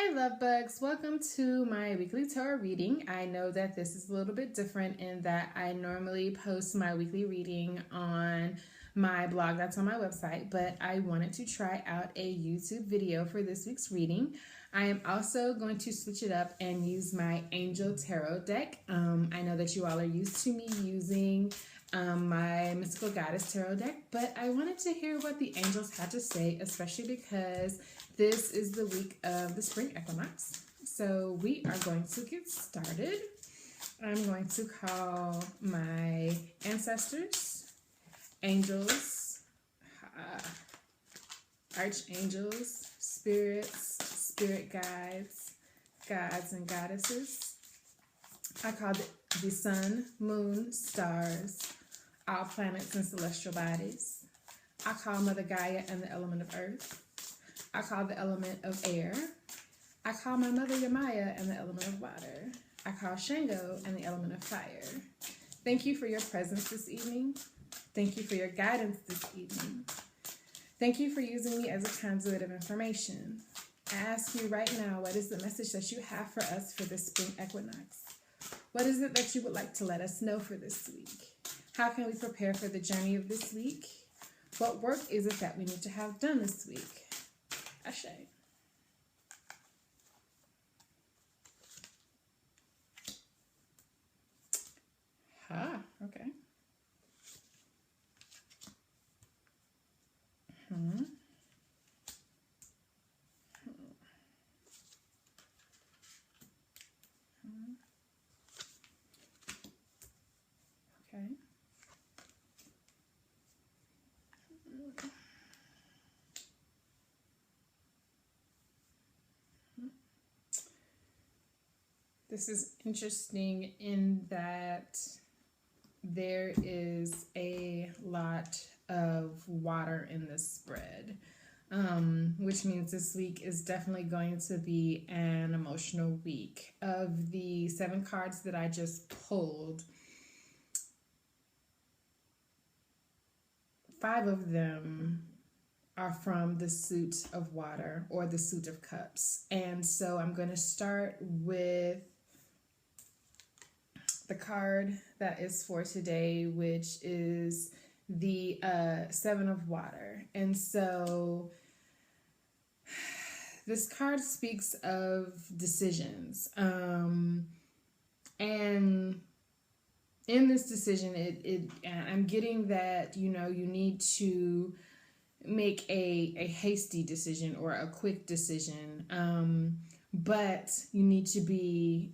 Hi, love bugs. Welcome to my weekly tarot reading. I know that this is a little bit different in that I normally post my weekly reading on my blog that's on my website, but I wanted to try out a YouTube video for this week's reading. I am also going to switch it up and use my Angel Tarot deck. I know that you all are used to me using my Mystical Goddess Tarot deck, but I wanted to hear what the angels had to say, especially because this is the week of the spring equinox. So we are going to get started. I'm going to call my ancestors, angels, archangels, spirits, spirit guides, gods and goddesses. I call the sun, moon, stars, all planets and celestial bodies. I call Mother Gaia and the element of earth. I call the element of air. I call my mother Yamaya and the element of water. I call Shango and the element of fire. Thank you for your presence this evening. Thank you for your guidance this evening. Thank you for using me as a conduit of information. I ask you right now, what is the message that you have for us for this spring equinox? What is it that you would like to let us know for this week? How can we prepare for the journey of this week? What work is it that we need to have done this week? Ashe. Okay. Okay. This is interesting in that there is a lot of water in this spread, which means this week is definitely going to be an emotional week. Of the 7 cards that I just pulled, 5 of them are from the suit of water or the suit of cups. And so I'm going to start with the card that is for today, which is the 7 of water. And so this card speaks of decisions. And in this decision, I'm getting that, you need to make a hasty decision or a quick decision, but you need to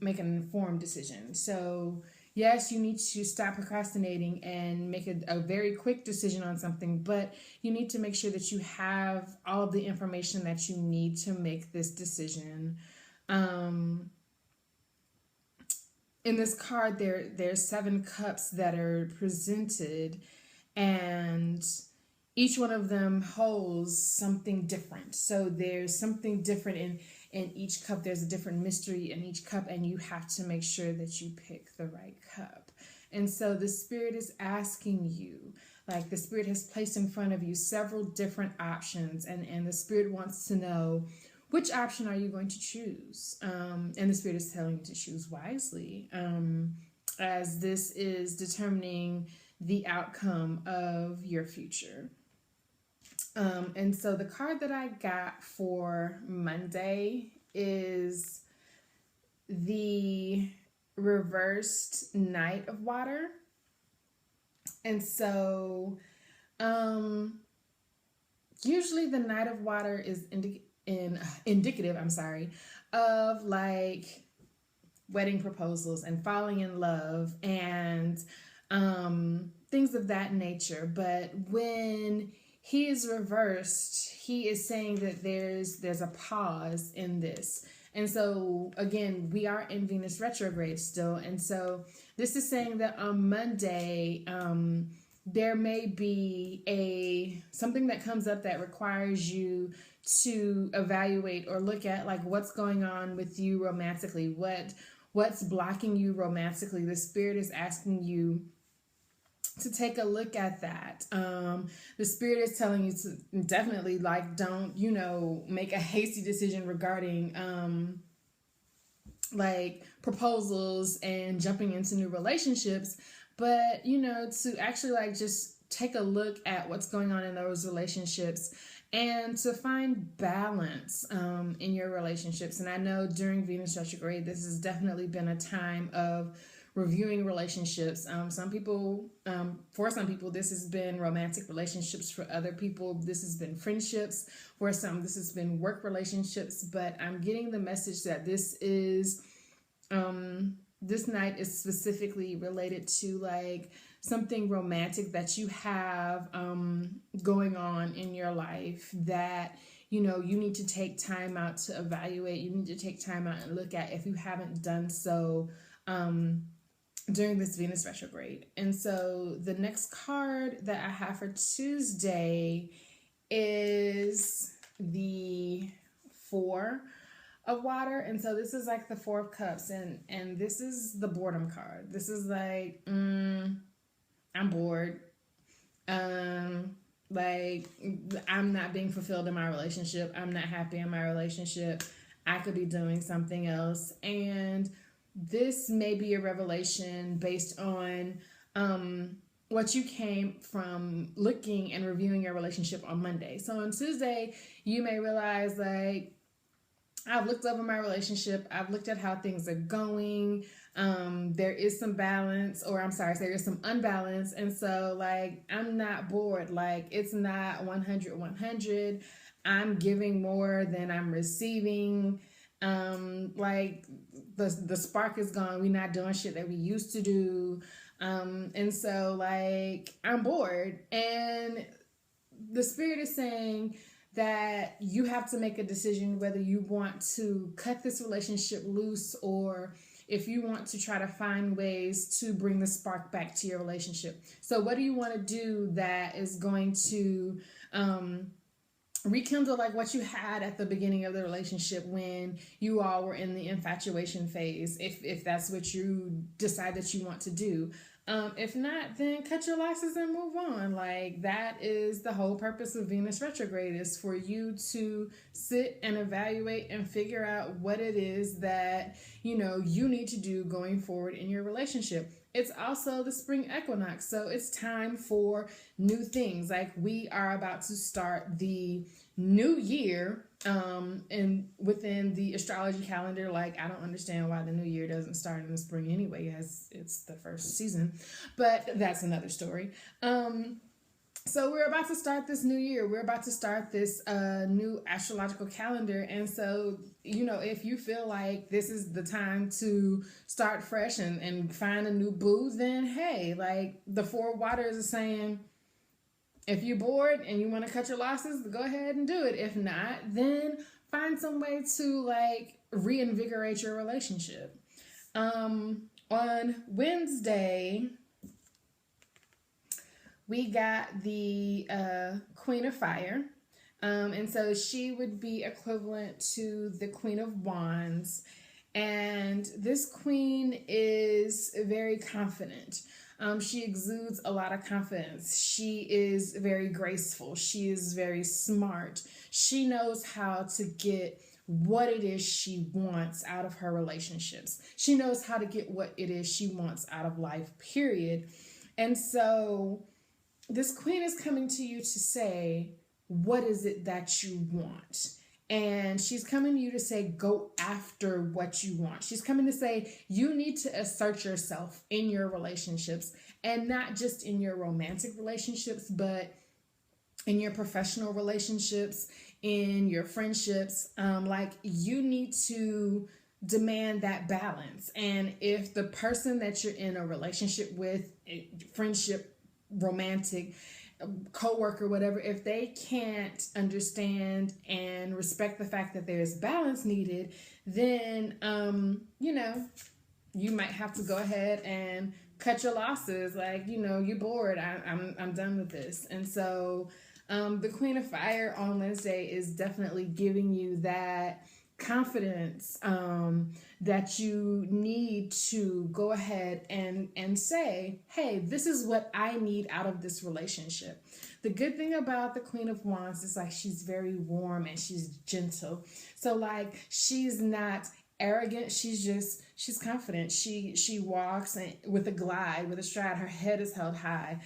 make an informed decision. So yes, you need to stop procrastinating and make a very quick decision on something, but you need to make sure that you have all of the information that you need to make this decision. In this card, there's 7 cups that are presented, and each one of them holds something different. So there's something different in each cup. There's a different mystery in each cup, and you have to make sure that you pick the right cup. And so the Spirit is asking you, like the Spirit has placed in front of you several different options, and the Spirit wants to know, which option are you going to choose? And the Spirit is telling you to choose wisely, as this is determining the outcome of your future. And so the card that I got for Monday is the reversed Knight of Water. And so usually the Knight of Water is indicative of like wedding proposals and falling in love and things of that nature. But when he is reversed, he is saying that there's a pause in this. And so again, we are in Venus retrograde still. And so this is saying that on Monday, there may be something that comes up that requires you to evaluate or look at like what's going on with you romantically, what's blocking you romantically. The Spirit is asking you to take a look at that. The spirit is telling you to definitely, like, don't, make a hasty decision regarding like proposals and jumping into new relationships, but to actually like just take a look at what's going on in those relationships and to find balance in your relationships. And I know during Venus retrograde, this has definitely been a time of reviewing relationships. For some people, this has been romantic relationships. For other people, this has been friendships. For some, this has been work relationships. But I'm getting the message that this night is specifically related to like something romantic that you have going on in your life that you need to take time out to evaluate. You need to take time out and look at if you haven't done so during this Venus retrograde. And so the next card that I have for Tuesday is the Four of Water. And so this is like the Four of Cups, and this is the boredom card. This is like I'm bored. Like I'm not being fulfilled in my relationship. I'm not happy in my relationship. I could be doing something else. And this may be a revelation based on what you came from looking and reviewing your relationship on Monday. So on Tuesday, you may realize like, I've looked over my relationship. I've looked at how things are going. There is some balance, there is some unbalance. And so like, I'm not bored. Like it's not 100. I'm giving more than I'm receiving. Like the spark is gone. We're not doing shit that we used to do. And so like, I'm bored. And the spirit is saying that you have to make a decision whether you want to cut this relationship loose or if you want to try to find ways to bring the spark back to your relationship. So what do you want to do that is going to rekindle like what you had at the beginning of the relationship when you all were in the infatuation phase, if that's what you decide that you want to do. If not, then cut your losses and move on. Like that is the whole purpose of Venus retrograde, is for you to sit and evaluate and figure out what it is that, you need to do going forward in your relationship. It's also the spring equinox. So it's time for new things. Like we are about to start the new year and within the astrology calendar. Like I don't understand why the new year doesn't start in the spring anyway, as it's the first season, but that's another story. So we're about to start this new year. We're about to start this new astrological calendar. And so, if you feel like this is the time to start fresh and find a new boo, then hey, like the Four Waters is saying, if you're bored and you want to cut your losses, go ahead and do it. If not, then find some way to like reinvigorate your relationship. On Wednesday, we got the Queen of Fire. And so she would be equivalent to the Queen of Wands. And this queen is very confident. She exudes a lot of confidence. She is very graceful. She is very smart. She knows how to get what it is she wants out of her relationships. She knows how to get what it is she wants out of life, period. And so this queen is coming to you to say, what is it that you want? And she's coming to you to say, go after what you want. She's coming to say, you need to assert yourself in your relationships, and not just in your romantic relationships, but in your professional relationships, in your friendships. Like you need to demand that balance. And if the person that you're in a relationship with, friendship, romantic, coworker, whatever, if they can't understand and respect the fact that there's balance needed, then you might have to go ahead and cut your losses. Like, you're bored. I'm done with this. And so the Queen of Fire on Wednesday is definitely giving you that confidence, that you need to go ahead and say, hey, this is what I need out of this relationship. The good thing about the Queen of Wands is like she's very warm and she's gentle. So like she's not arrogant, she's confident. She walks with a glide, with a stride. Her head is held high.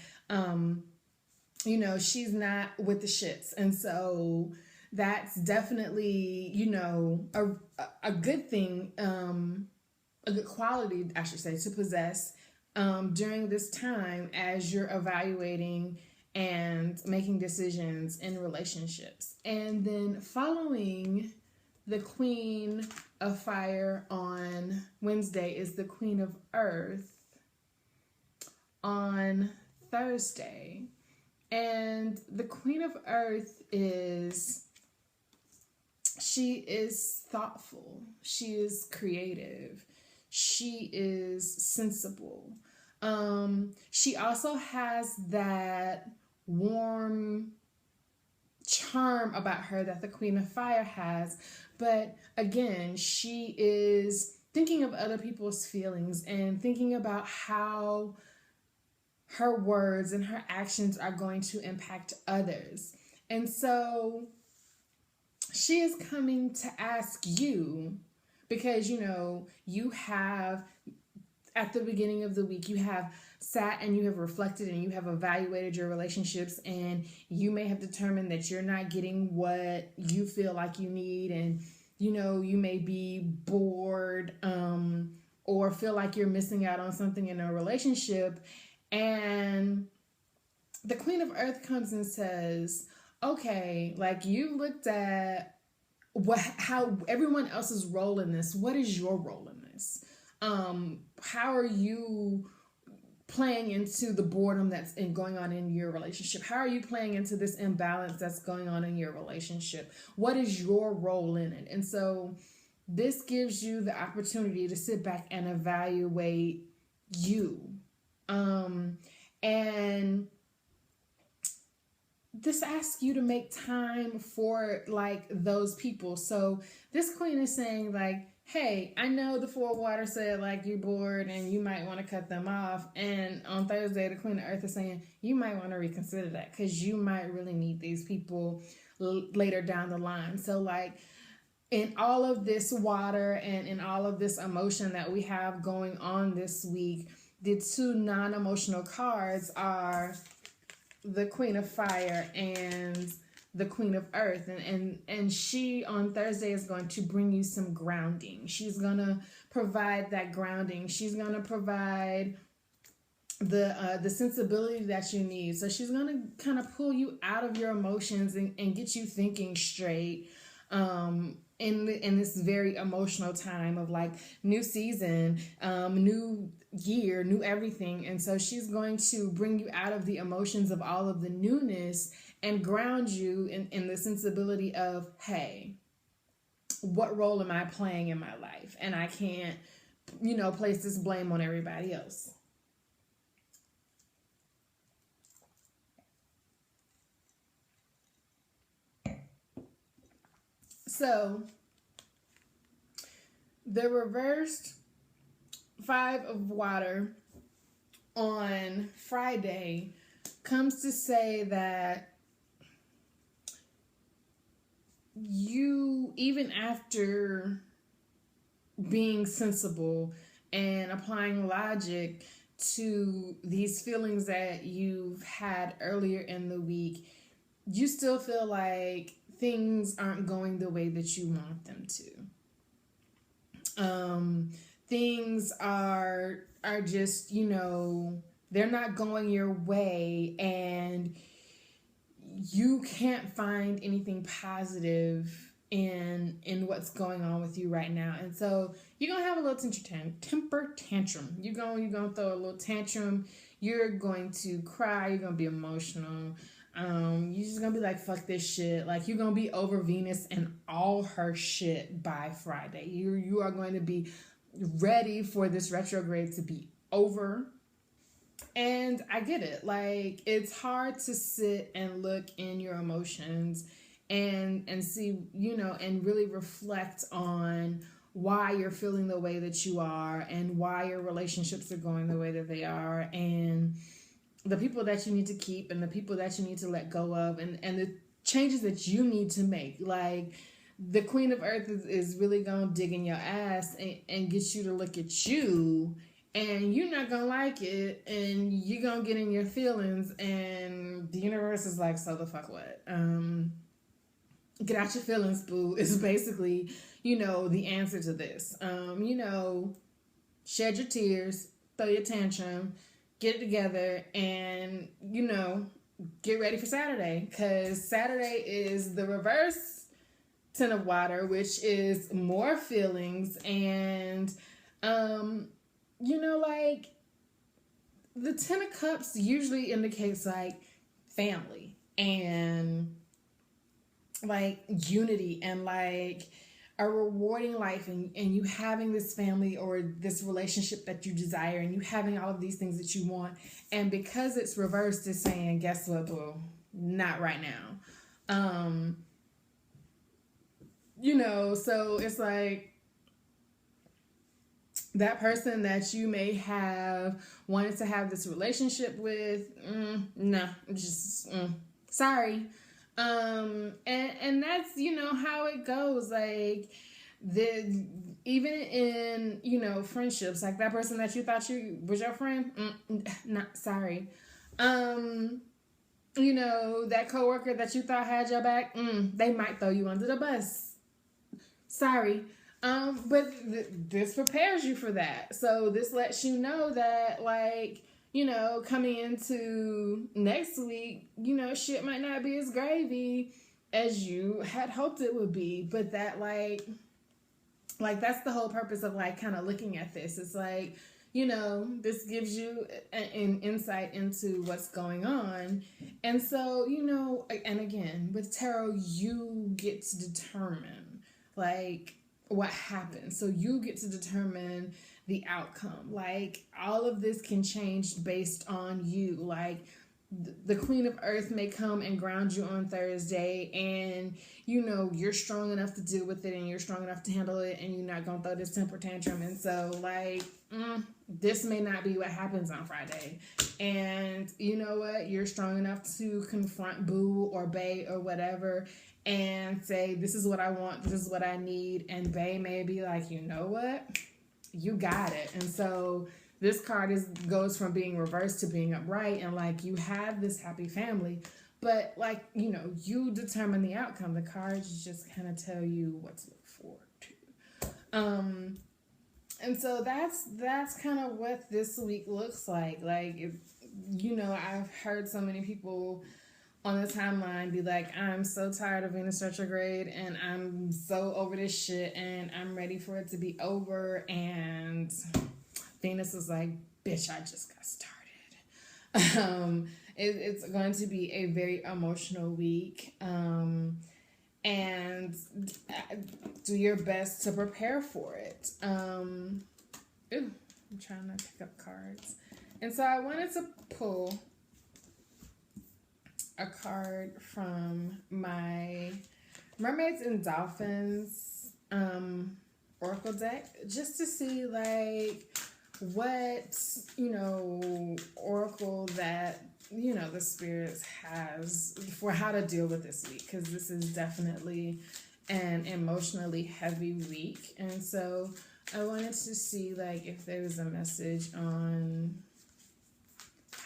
She's not with the shits. And so that's definitely, a good thing, a good quality, I should say, to possess during this time as you're evaluating and making decisions in relationships. And then following the Queen of Fire on Wednesday is the Queen of Earth on Thursday. And the Queen of Earth she is thoughtful, she is creative, she is sensible. She also has that warm charm about her that the Queen of Fire has. But again, she is thinking of other people's feelings and thinking about how her words and her actions are going to impact others. And so she is coming to ask you, because you have, at the beginning of the week, you have sat and you have reflected and you have evaluated your relationships, and you may have determined that you're not getting what you feel like you need, and you may be bored, or feel like you're missing out on something in a relationship. And the Queen of Earth comes and says, okay, like you looked at how everyone else's role in this. What is your role in this? How are you playing into the boredom that's going on in your relationship? How are you playing into this imbalance that's going on in your relationship? What is your role in it? And so this gives you the opportunity to sit back and evaluate you. And this asks you to make time for like those people. So this queen is saying like, hey, I know the Four of Water said like you're bored and you might want to cut them off. And on Thursday, the Queen of Earth is saying you might want to reconsider that because you might really need these people later down the line. So like in all of this water and in all of this emotion that we have going on this week, the two non-emotional cards are the Queen of Fire and the Queen of Earth. And she on Thursday is going to bring you some grounding. She's going to provide that grounding. She's going to provide the sensibility that you need. So she's going to kind of pull you out of your emotions and get you thinking straight. In this very emotional time of like new season, new year, new everything. And so she's going to bring you out of the emotions of all of the newness and ground you in the sensibility of, hey, what role am I playing in my life? And I can't, place this blame on everybody else. So the reversed Five of Water on Friday comes to say that you, even after being sensible and applying logic to these feelings that you've had earlier in the week, you still feel like things aren't going the way that you want them to. Things are just, they're not going your way, and you can't find anything positive in what's going on with you right now. And so you're going to have a little temper tantrum. You're going to throw a little tantrum. You're going to cry. You're going to be emotional. You're just going to be like, fuck this shit. Like, you're going to be over Venus and all her shit by Friday. You are going to be ready for this retrograde to be over. And I get it. Like, it's hard to sit and look in your emotions and see, and really reflect on why you're feeling the way that you are and why your relationships are going the way that they are, and the people that you need to keep and the people that you need to let go of, and the changes that you need to make. Like, the Queen of Earth is really gonna dig in your ass and get you to look at you, and you're not gonna like it, and you're gonna get in your feelings, and the universe is like, so the fuck what? Get out your feelings, boo, is basically, the answer to this. Shed your tears, throw your tantrum, get it together, and, get ready for Saturday, because Saturday is the reverse Ten of Water, which is more feelings, and, like, the Ten of Cups usually indicates, like, family, and, like, unity, and, like, a rewarding life, and you having this family or this relationship that you desire, and you having all of these things that you want. And because it's reversed, it's saying, guess what, boo? Not right now. So it's like, that person that you may have wanted to have this relationship with, sorry. And that's, how it goes. Like, even in, friendships, like that person that you thought was your friend, not sorry. That coworker that you thought had your back, they might throw you under the bus. Sorry. But this prepares you for that. So this lets you know that, like, coming into next week, shit might not be as gravy as you had hoped it would be. But that, like that's the whole purpose of, like, kind of looking at this. It's like, this gives you an insight into what's going on. And so, and again, with tarot, you get to determine, like, what happens. So you get to determine the outcome. Like, all of this can change based on you. Like, the Queen of Earth may come and ground you on Thursday, and you're strong enough to deal with it, and you're strong enough to handle it, and you're not gonna throw this temper tantrum. And so, like, this may not be what happens on Friday. And you know what? You're strong enough to confront boo or bae or whatever and say, this is what I want, this is what I need. And bae may be like, you know what? You got it. And so this card goes from being reversed to being upright, and, like, you have this happy family, but, like, you determine the outcome. The cards just kind of tell you what to look forward to. And so that's kind of what this week looks like. Like, I've heard so many people on the timeline be like, I'm so tired of Venus retrograde, and I'm so over this shit, and I'm ready for it to be over. And Venus is like, bitch, I just got started. It's going to be a very emotional week. And do your best to prepare for it. I'm trying to pick up cards. And so I wanted to pull a card from my Mermaids and Dolphins Oracle deck, just to see, like, what, Oracle that, the spirits has for how to deal with this week, because this is definitely an emotionally heavy week. And so I wanted to see, like, if there was a message on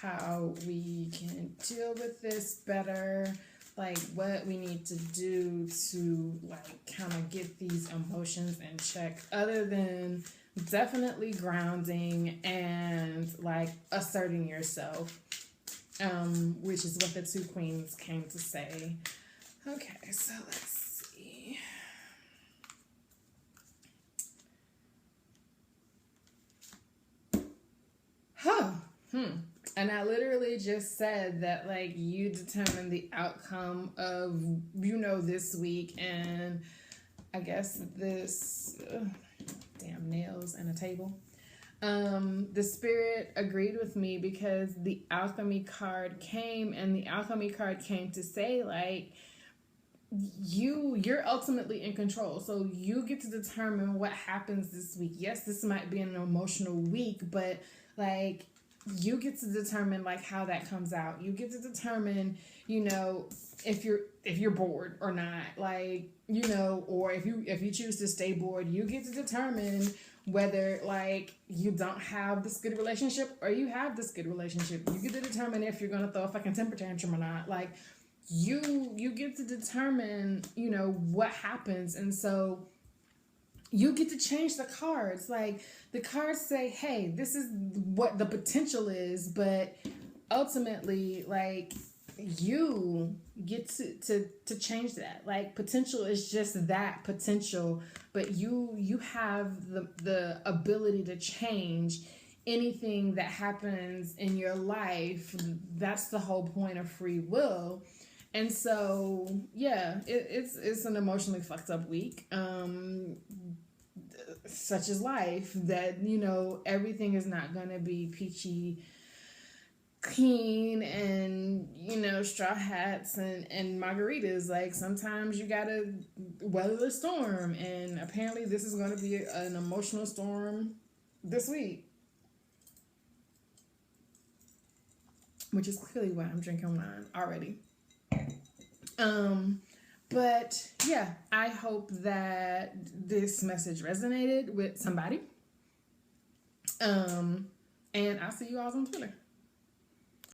how we can deal with this better, like, what we need to do to, like, kind of get these emotions in check, other than definitely grounding and, like, asserting yourself, which is what the two queens came to say. Okay, so let's see. And I literally just said that, like, you determine the outcome of, this week, and I guess this, damn nails and a table. The spirit agreed with me because the alchemy card came, and the alchemy card came to say, like, you're ultimately in control, so you get to determine what happens this week. Yes, this might be an emotional week, but like you get to determine like how that comes out. You get to determine, if you're bored or not, like, or if you choose to stay bored, you get to determine whether like you don't have this good relationship or you have this good relationship. You get to determine if you're gonna throw a fucking temper tantrum or not. Like you get to determine, what happens. And so you get to change the cards. Like the cards say, hey, this is what the potential is, but ultimately, like, you get to change that. Like potential is just that potential, but you have the ability to change anything that happens in your life. That's the whole point of free will. And so, yeah, it's an emotionally fucked up week. Such as life, that, everything is not going to be peachy clean and, straw hats and margaritas. Like sometimes you gotta weather the storm. And apparently this is going to be an emotional storm this week. Which is clearly why I'm drinking wine already. But yeah, I hope that this message resonated with somebody. And I'll see you all on Twitter.